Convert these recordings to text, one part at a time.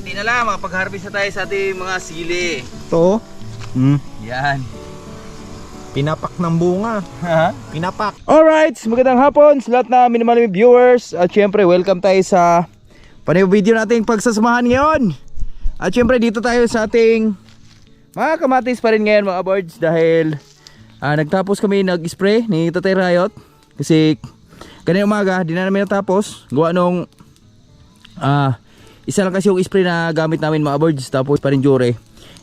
konti na lang, makapag-harvest na tayo sa ating mga sili. Ito. Yan. Pinapak ng bunga. Ha? Pinapak. Alright, magandang hapon sa lahat na minamahal viewers. At syempre, welcome tayo sa panayong video nating pagsasamahan ngayon. At syempre, dito tayo sa ating mga kamatis pa rin ngayon mga birds. Dahil nagtapos kami nag-spray ni Tatay Riot. Kasi kanina umaga, di na namin natapos. Gawa nung isa lang kasi yung spray na gamit namin mga birds. Tapos pa rin jure.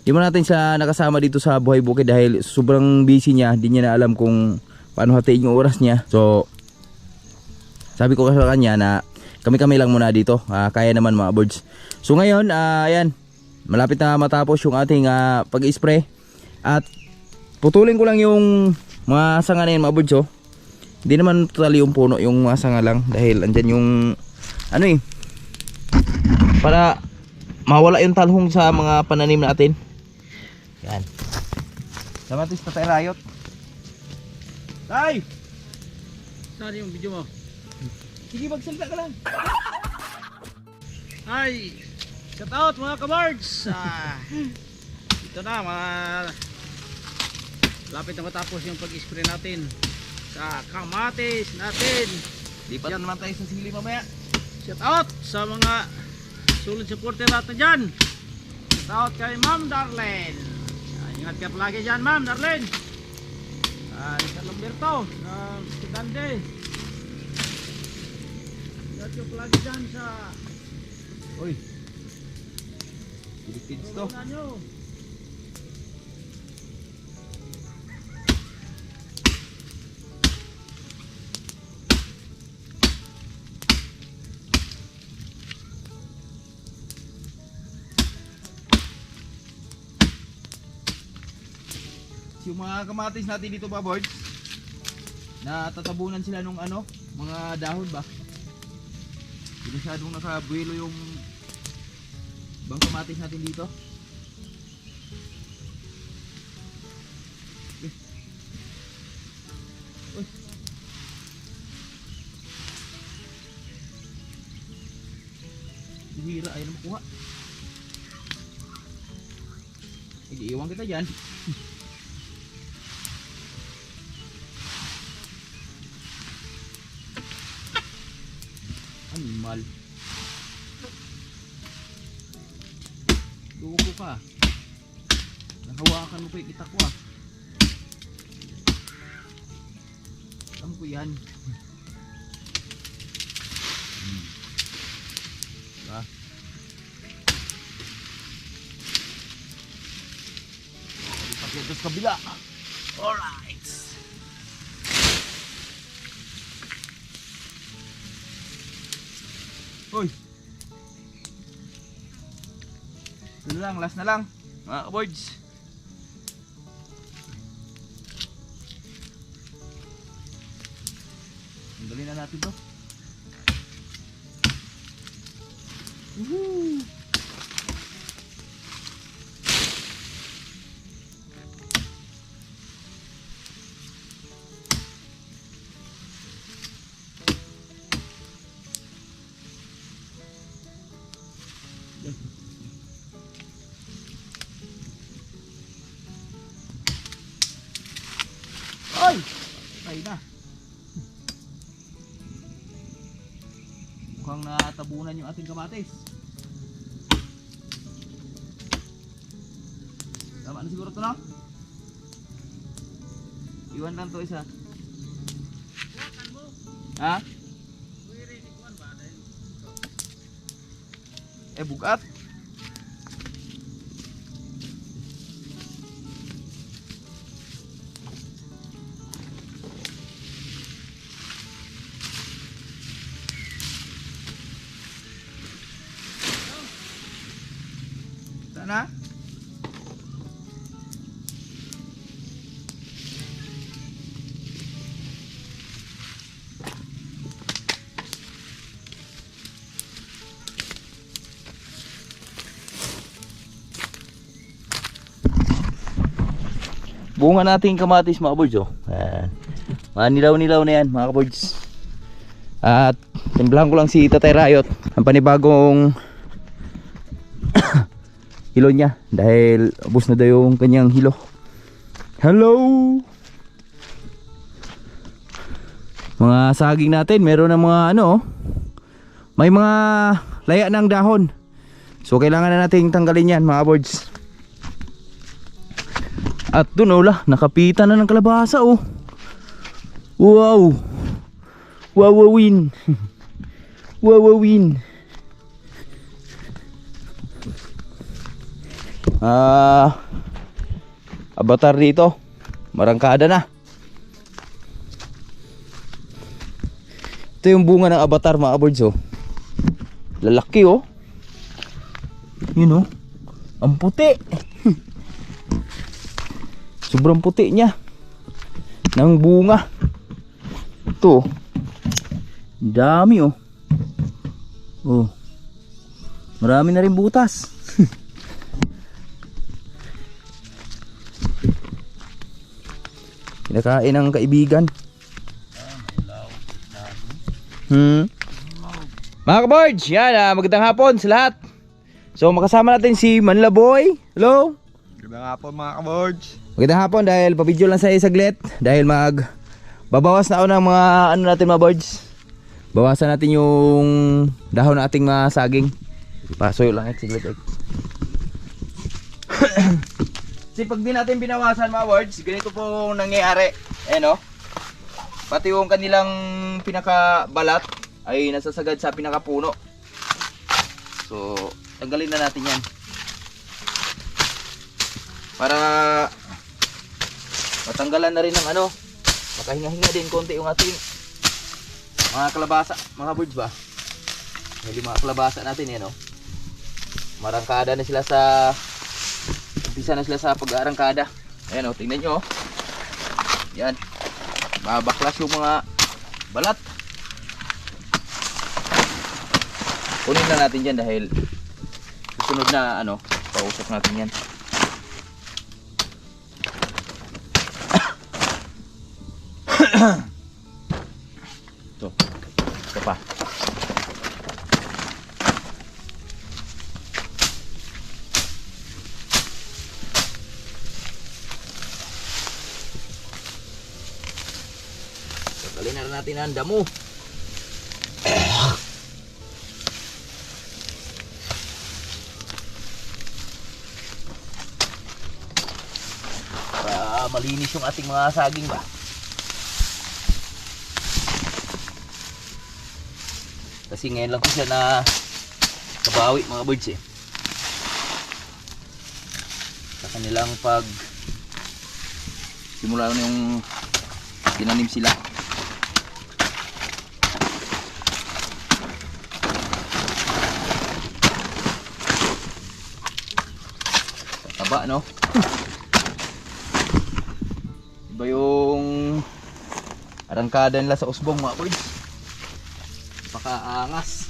Di mo natin siya nakasama dito sa Buhay Bukid dahil sobrang busy niya. Di niya na alam kung paano hatiin yung oras niya. So sabi ko sa kanya na kami-kami lang muna dito. Kaya naman mga birds. So ngayon, ayan, malapit na matapos yung ating pag-spray. At putulin ko lang yung mga sanga na yun mga birds. Hindi naman totally yung puno, yung mga sanga lang. Dahil andyan yung ano para mawala yung talhong sa mga pananim natin. Yan. Kamatis Tatay Riot. Tay! Saan yung video mo? Sige, magsalita ka lang. Ay! Shout out mga kabards! Ito na lapit na matapos yung pag-spray natin sa kamatis natin. Lipat naman tayo sa sili mamaya. Shout out sa mga solid supporter natin dyan. Shout out kay Ma'am Darlene. Ingat ka palagi dyan Ma'am Darlene. Sa Lamberto ng Estudante. Ingat ka palagi dyan sa Uy, Philippines to. tulungan nyo. Yung mga kamatis natin dito ba boards, natatabunan sila nung mga dahon ba? Hindi masyadong nakabuelo yung bang kamatis natin dito. Uy. Bihira, ayaw na makuha. Iiwan kita dyan. Animal. Lugo ka. Nahawakan mo pa yung kita ko Alam ko yan. Diba? Lipat yan sa kabila. Alright. Uy. Ito na lang, last na lang mga kaboards. Tanggalin na natin to. Woohoo! Ay! Ay na. Mukhang natabunan yung ating kamatis. Tama na siguro ito, no? Iwan lang to isa. Ha? Bugat. Sana? bunga nating kamatis mga kaboards, oh. Mga nilaw-nilaw na yan mga kaboards. At timplahan ko lang si Tatay Riot ang panibagong hilo niya dahil ubos na daw yung kanyang hilo. Hello! Mga saging natin, meron ng mga ano, may mga laya ng dahon. So kailangan na nating tanggalin yan mga birds. At dun nakapitan na ng kalabasa oh. Wow! Wawawin! Wawawin! Avatar dito. Marangkada na. Ito yung bunga ng avatar mga birds oh. Lalaki oh. Yun oh. Ang puti. Sobrang puti niya ng bunga. Ito dami oh. Oh. Marami na rin butas. Kinakain ng kaibigan. Mga kabards, yan magandang hapon sa lahat. So makasama natin si Manlaboy. Hello. Magandang hapon mga kabords. Magandang hapon dahil pa-video lang sa saglit. Dahil babawas na ako ng mga ano natin mga birds. Bawasan natin yung dahon na ating mga saging. Pasoy lang saglit. Kasi pag di natin binawasan mga birds, ganito po nangyayari. Ayan o. Pati yung kanilang pinakabalat ay nasasagad sa pinakapuno. So tanggalin na natin yan. Para matanggalan na rin ng ano, makahinga-hinga din konti yung ating mga kalabasa, mga birds ba? Hindi mga kalabasa natin yan, no? Marangkada na sila sa umpisa na sila sa pag-arangkada. Ayan, tingnan nyo. Yan. Mabaklas yung mga balat. Kunin na natin dyan dahil susunod na ano, pausap natin yan. Ito pa. Tanggalin na rin natin ang damo. Para malinis yung ating mga saging ba. Kasi ngayon lang ko siya na kabawi mga birds eh. Sa kanilang pag simula na yung tinanim sila. Taba no? Iba yung arangkada nila sa usbong mga birds. Pakaangas.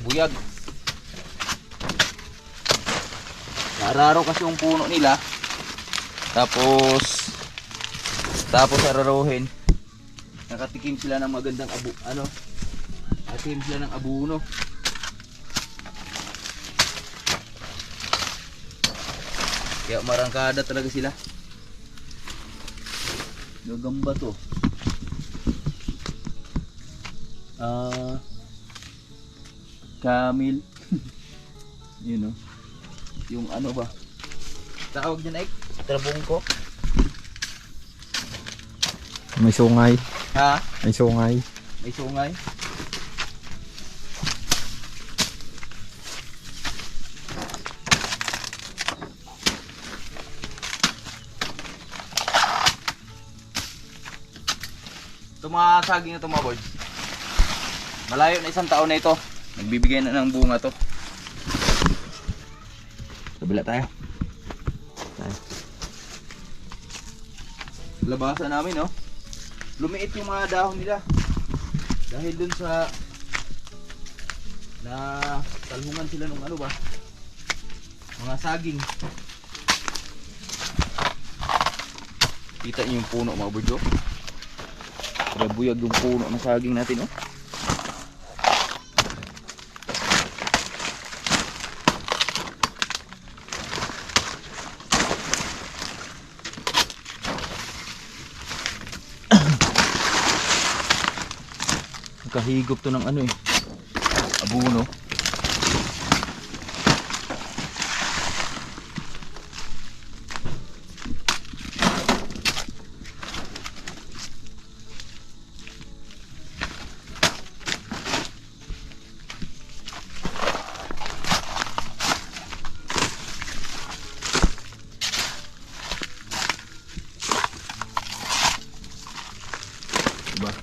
Buyag. Nararo kasi yung puno nila. Tapos araruhin. Nakatikim sila ng magandang nakatikim sila ng abuno. Kaya marangkada talaga sila. Gagamba to. Camel. Yun o. Yung ano ba? Tawag dyan ay trabong ko. May sungay. Ha? May sungay. May sungay. Ito mga saging na ito mga birds. Malayo na 1 taon na ito. Nagbibigay na ng bunga to. Kabila tayo. Labasa namin no. Lumiit yung mga dahon nila. Dahil dun sa talhungan sila nung ano ba? Mga saging. Kita niyo yung puno mga birds. Buyag yung puno ng saging natin oh. Kahigop to ng ano eh. Abuno. Diba?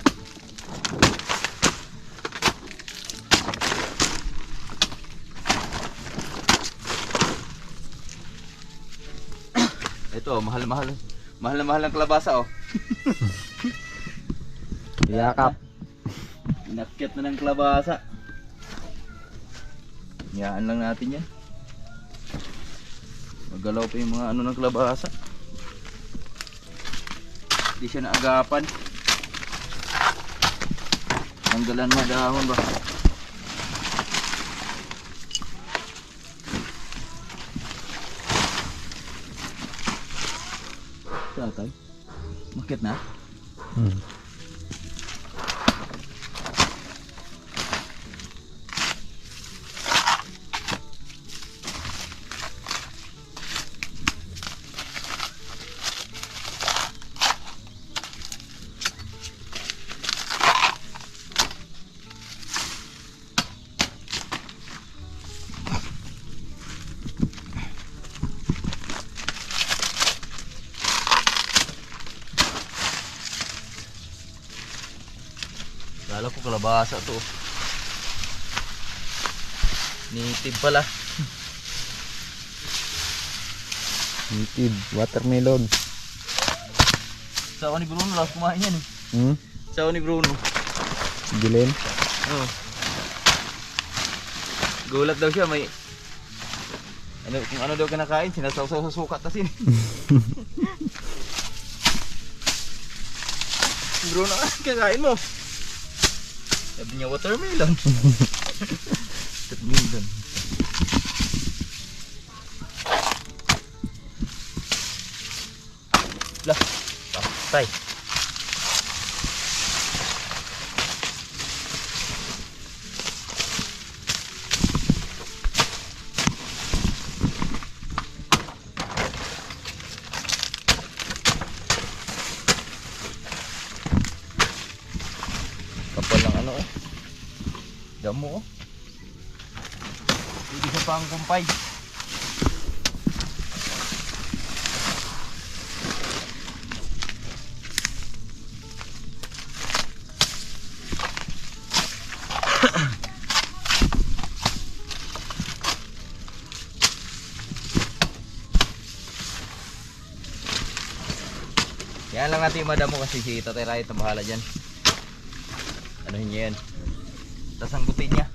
Ito, mahal-mahal. Mahal na mahal ang kalabasa oh. Yakap. Inakyat na ng kalabasa. Yaan lang natin yan. Magalaw pa yung mga ano ng kalabasa. Hindi siya naagapan. Tanggalan mo dahon ba? Tatay, makit na? Kala ko kalabasa to. Native pala. Native. Watermelon. Sawa ni Bruno lang kumain yan eh. Sawa ni Bruno. Gilen. Oh. Gulat daw siya may ano, kung ano daw kinakain, sinasawsaw sa sukat na sin. Bruno, kakain mo. Sabi niya watermelon. Watermelon. Lah, patay. Kapal lang ano eh. Damo oh. Hindi siya pang kumpay. Yan lang natin yung madamo kasi si Tatay Riot na bahala dyan. Anuhin niya yan. Tapos ang gutin niya.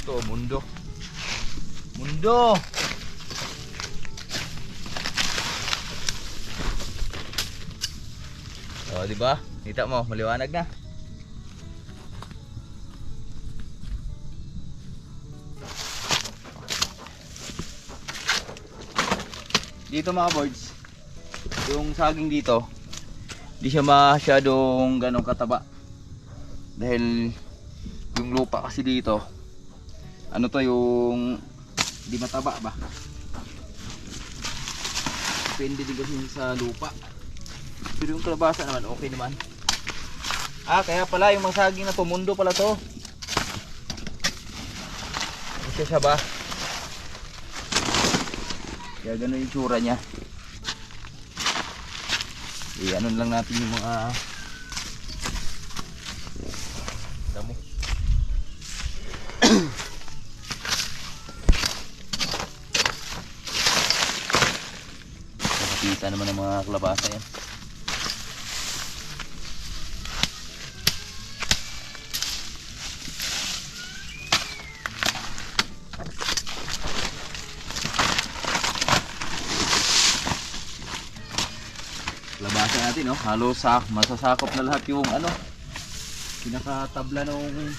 Ito, mundo. Mundo! O, diba? Kita mo, maliwanag na. Dito mga boards, yung saging dito, di siya masyadong ganong kataba. Dahil yung lupa kasi dito, ano to yung di mataba ba? Depende din kasi sa lupa. Pero yung kalabasa naman, okay naman. Ah, kaya pala yung mga saging na to, mundo pala to. Kasi siya ba? Kaya gano'n yung tsura niya. I-ano lang natin yung mga damo. Nakapisa naman ng mga kalabasa yan. Labasa natin, no? Halos masasakop na lahat yung ano, pinakatabla ng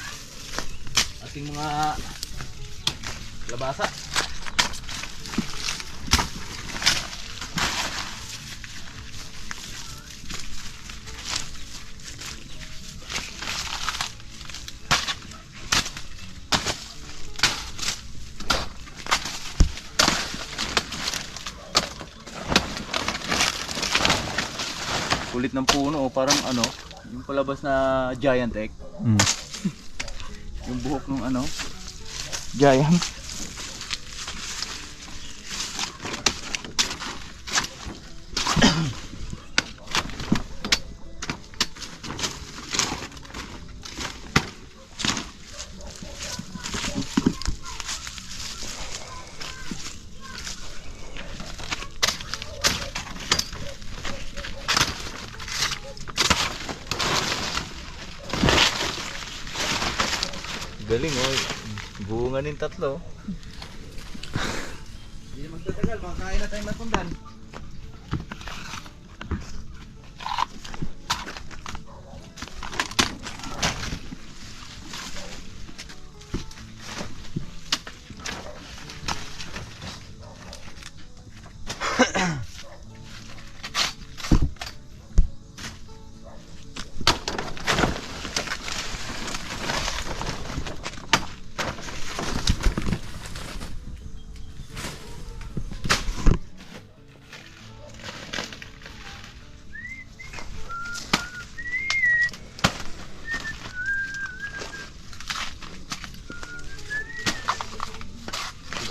ating mga labasa. Kulit ng puno, parang ano, yung palabas na giant egg. Yung buhok ng ano, giant. Galing oh, bunga ng tatlo. Hindi na magtatagal, makakain na tayong matundan.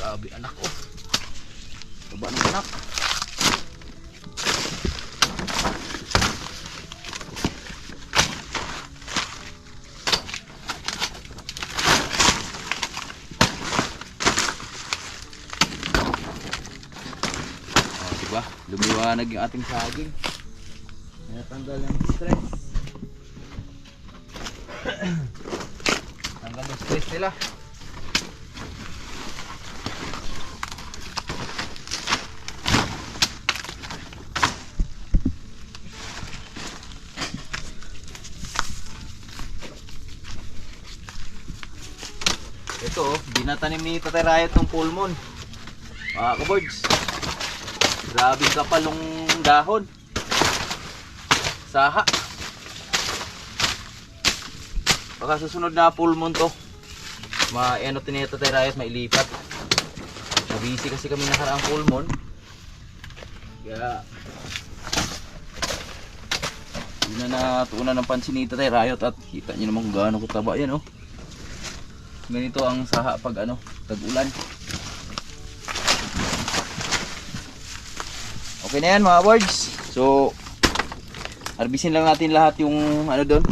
Grabe anak ko. Baba ng anak. Diba? Lumiwanag yung ating saging. Natanggal yung stress. Tanggal yung stress nila. Ito oh, binatanim ni Tatay Riot ng pulmon. Mga kabords. Grabe kapalong dahon. Saha. Baka susunod na pulmon to. Ano ni Tatay Riot mailipat. Nabisi kasi kami nakaraang pulmon. Kaya yun na natuunan ng pansin ni Tatay Riot at kita nyo naman kung gaano kataba yan oh. Ganito ang saha pag ano, tag-ulan. Okay na yan mga birds. So, harbisin lang natin lahat yung ano doon.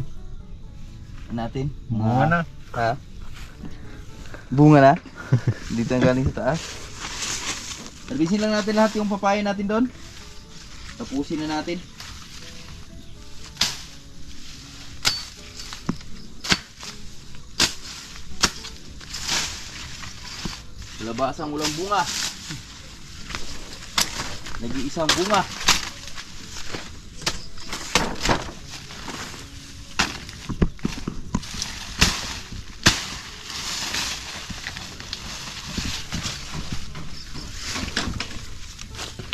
Natin. Bunga na. Ha? Bunga na? Dito ang galing sa taas. Harbisin lang natin lahat yung papaya natin doon. Tapusin na natin. Labasang ulang bunga. Nag-iisang bunga.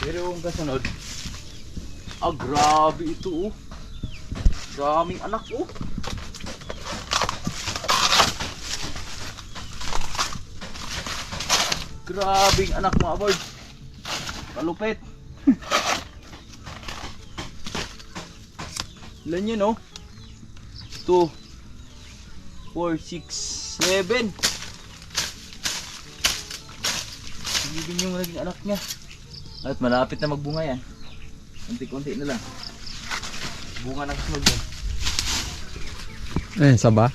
Pero ang kasunod, grabe ito oh. Daming anak oh. Grabing anak mga boy. Kalupit. Ilan yun oh? 2 4, 6, 7. Hindi yung naging anak niya. At malapit na magbunga yan. Kunti-kunti na lang. Bunga na kasunod yan. Saba?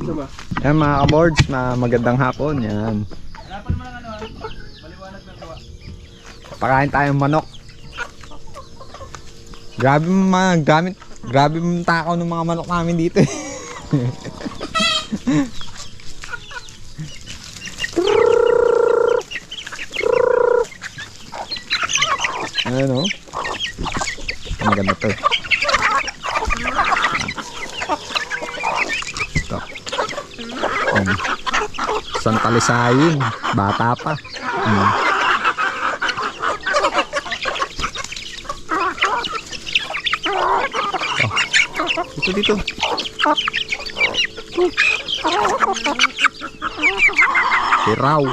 Saba. Yan mga kabords, magandang hapon. Yan. Hanapan mo lang ano ha. Maliwanag ng gawa. Pakain tayong manok. Grabe grabe mga takaw ng mga manok namin dito eh. Ano? Ang ganda to. Yan. Santalisayin. Bata pa. Oh. Dito. Siraw.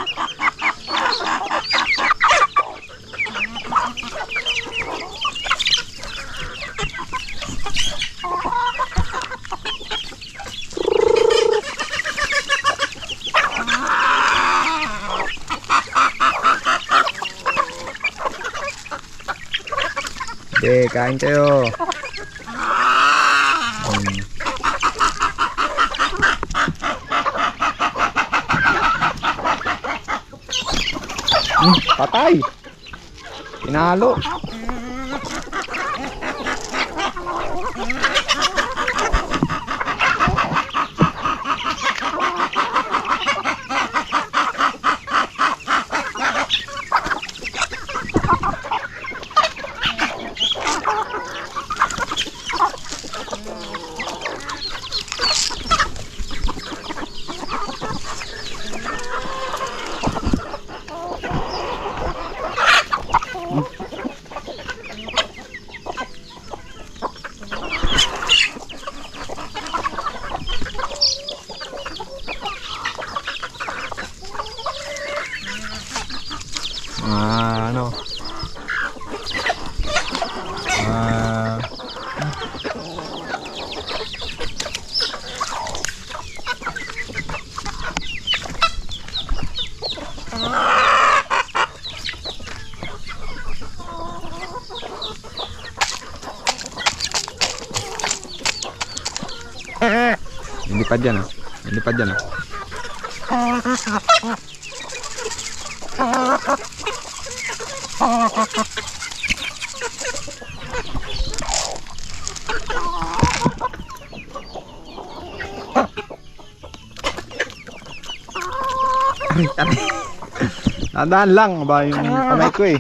Kain kayo. Patay. Pinalo. Lipad dyan ah. Lipad dyan ah. Tandaan lang ba yung kamay ko eh.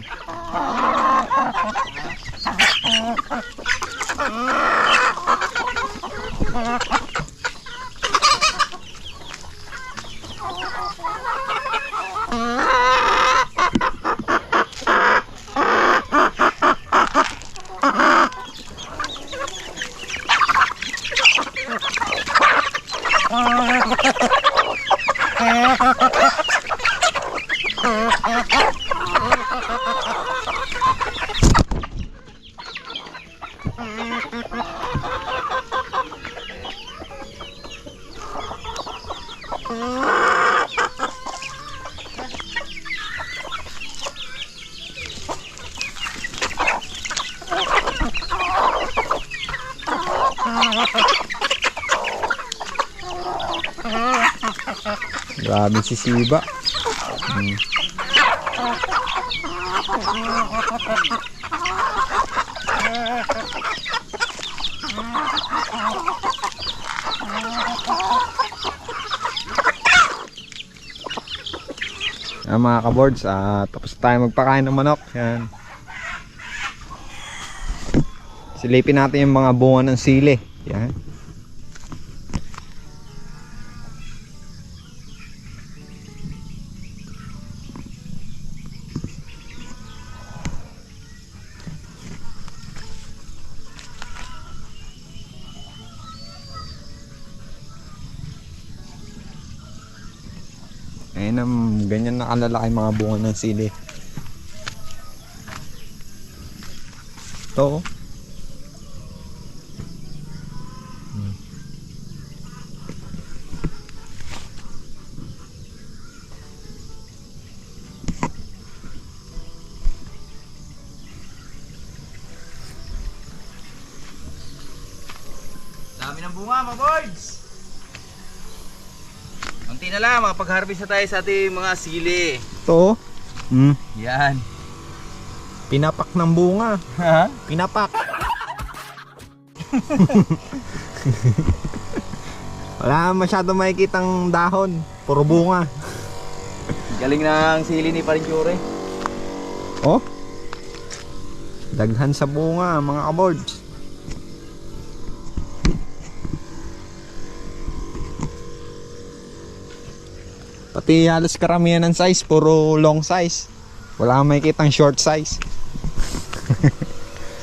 Grabe si Siba. Mga kaboards, tapos tayo magpakain ng manok. Yan. Silipin natin yung mga bunga ng sili. Yan. Ayun, ganyan nakalalaki mga bunga ng sili. Ito. Dami ng bunga mga boys. Unti na lang, makapag-harvest na tayo sa ating mga sili. Ito. Yan. Pinapak ng bunga. Ha? Pinapak. Wala masyado makikitang dahon. Puro bunga. Galing ng sili ni Parinjure. Oh. Daghan sa bunga mga kaboards. Pati halos karamihan ng size, puro long size. Wala kang makikitang short size.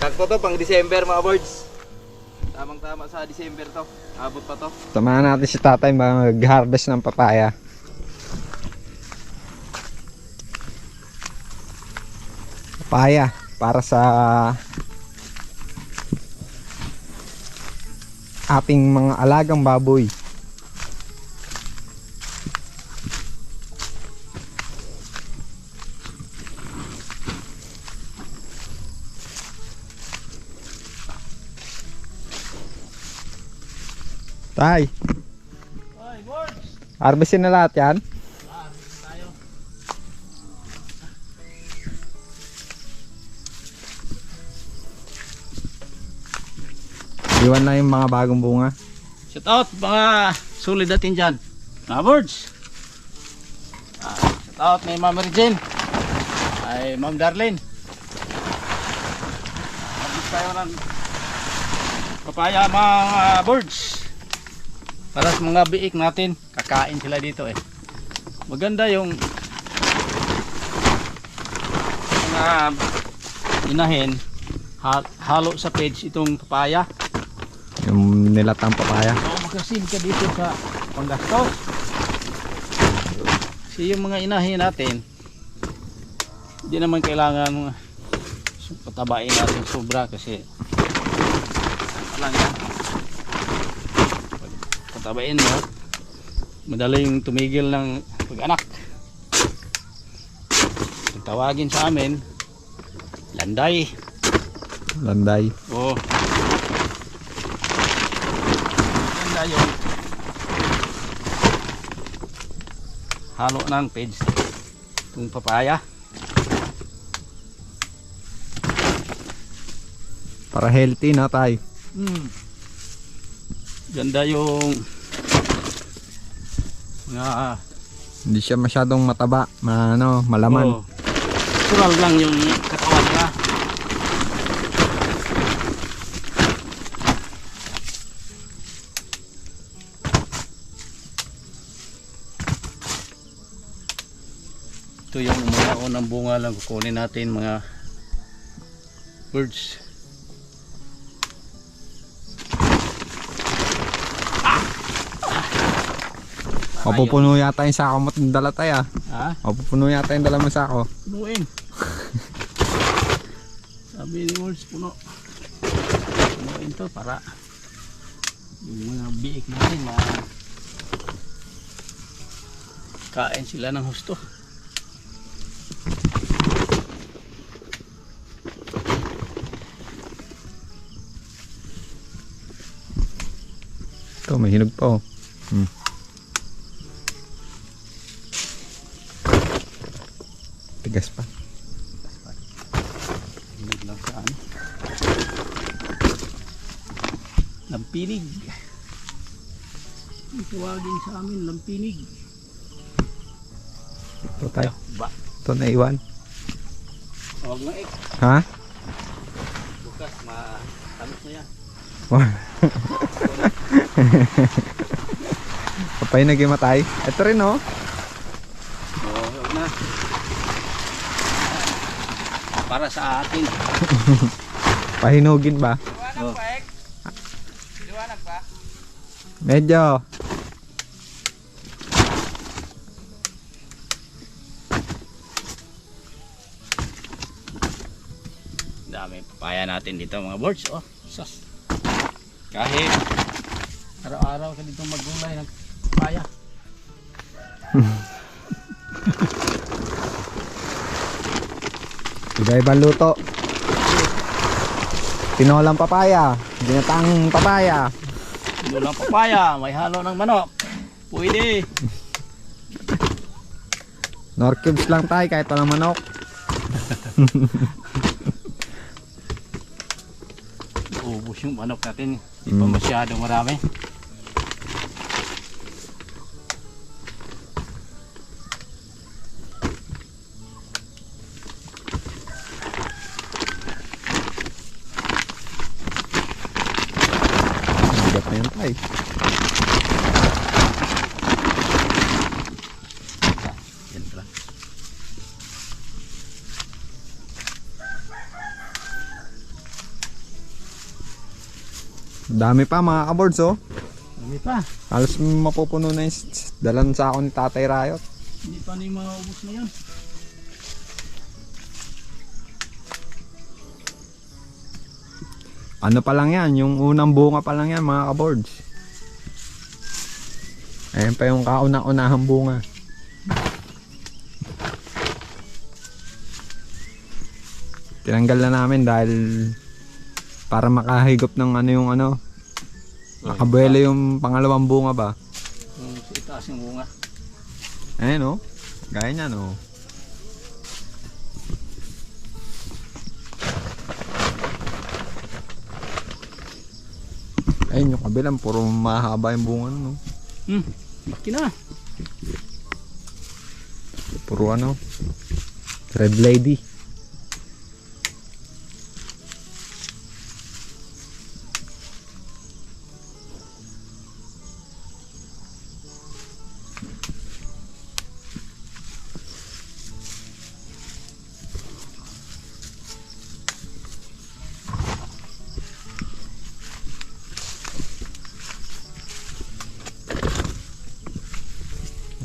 Sakto to, pang December mga birds. Tamang tama sa December to. Abot pa to. Samahan natin si tatay mag-harvest ng papaya. Papaya para sa ating mga alagang baboy. Tay, Ay, birds! harvestin na lahat yan. Tayo. Iwan na yung mga bagong bunga. Shout out mga solid natin dyan. Mga birds. Shout out ni Ma'am Regine. Ay Ma'am Darlene. Harvest tayo ng papaya mga birds. Para sa mga biik natin. Kakain sila dito eh. Maganda yung mga inahin halo sa page itong papaya. Yung nilatang papaya. Oo, makasin ka dito sa panggastos. Kasi yung mga inahin natin, hindi naman kailangan patabain natin sobra kasi lang yan. Pag patabain mo, madaling tumigil ng pag-anak. Kung tawagin sa amin, landay. Landay. Oo. Yung halo ng page itong papaya Para healthy na tayo. Ganda yung mga Hindi siya masyadong mataba, malaman. natural lang yung katawan niya. Ito yung mga unang bunga lang kukunin natin mga birds. Mapupuno yata yung sako mo dala tayo. Ha? Mapupuno yata yung dala mo sako. Punuin. Sabi ni Words, puno. Punuin to para yung mga biik natin kain sila ng husto. Ito, may hinog pa oh. Tigas pa. Hinog lang sa ano. Lampinig. Ang tawagin sa amin, lampinig. Ito tayo. Ba? Ito na iwan. Huwag mo Ha? bukas matamis mo yan. Kapay nagimatay. Ito rin oh. Oo, huwag na. Para sa atin. Pahinugin ba? Oh. Medyo. Dami papaya natin dito mga birds. Oh, sus. Kahit araw-araw ka dito maggulay ng papaya. Iba-ibang luto. Tinolang papaya. Ginatang papaya. Ito lang papaya, may halo ng manok. Pwede. Nor cubes lang tayo kahit walang manok. Ubus yung manok natin. Hindi pa masyadong marami. Bigat na yun tayo. Dami pa mga kabords oh. Dami pa. Halos mapupuno na yung dalan sa ako ni Tatay Rayot. Hindi pa ni maubos na yan. Ano pa lang yan, yung unang bunga pa lang yan mga kabords. Ayan pa yung kauna-unahang bunga. Tinanggal na namin dahil para makahigop ng ano yung ano. Nakabuelo yung pangalawang bunga ba? Sa itaas yung bunga. Ayan oh. Gaya niyan oh. Ayun yung kabilang, puro mahaba yung bunga no. Laki na. Puro ano. Red lady.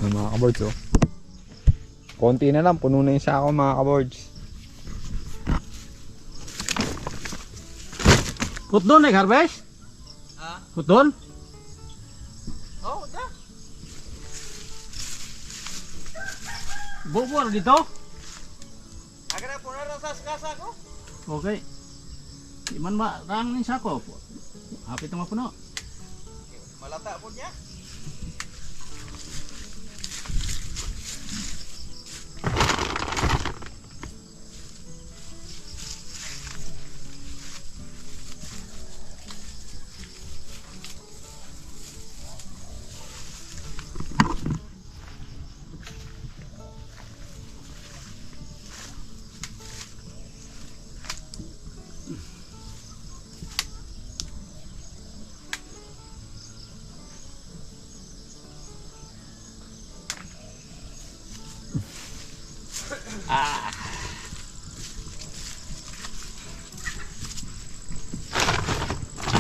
Mga kabords oh. Konti na lang, puno na yung sako mga kabords. Put doon harvest? Ha? Put doon? Oo, da. Bubuar dito? Aga na puna lang sa kasa ko. Okay. Di man ba rang nin sako? Hapit na mapuno. Malata po niya.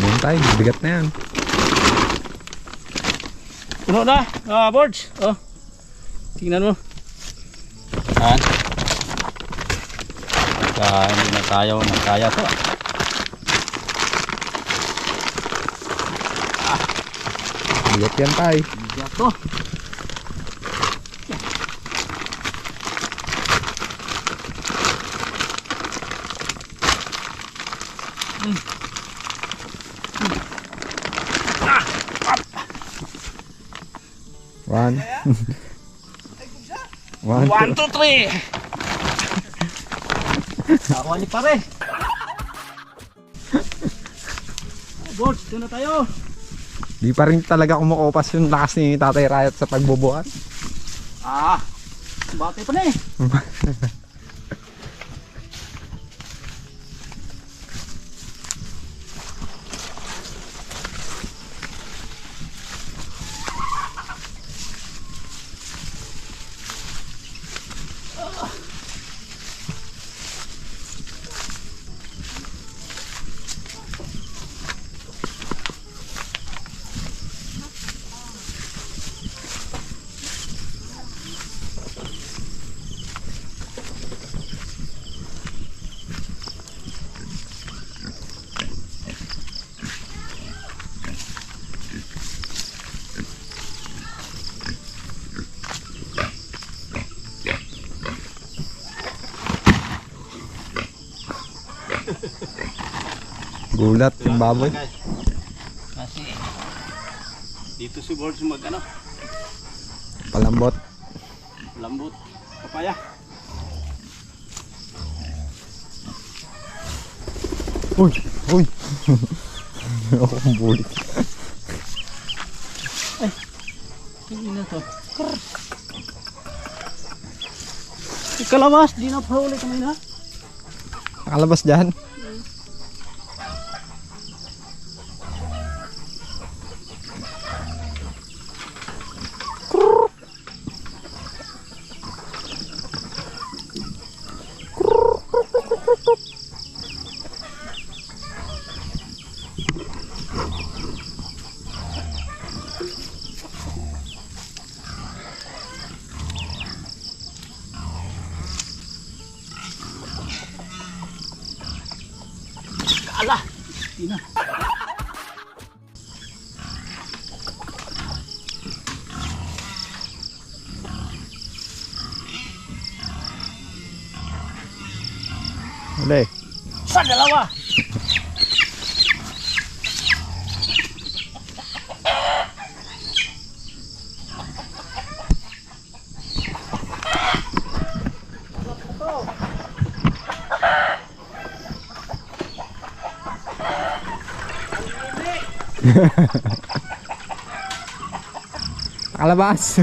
Ayan tayo, bigat na yan. Puno na, boards. Oh. Tingnan mo. Yan. Hindi na tayo kaya to. Bigat yan tayo. Bigat to. One. One. 1, 2, 3. Ako ni pare. Boards, doon na tayo. Di pa rin talaga kumukupas yung lakas ni Tatay Rayot sa pagbubuhat. Bate pa na eh. Gulat yung baboy. Kasi dito si Boards mag Palambot. lambot. Papaya. Uy! Uy! Ako kong bulit. Hindi na to. Kalamas, di na pahuli kami na. Nakalabas dyan. Ala! Tina. Uli. Sa dalawa! Kalabas.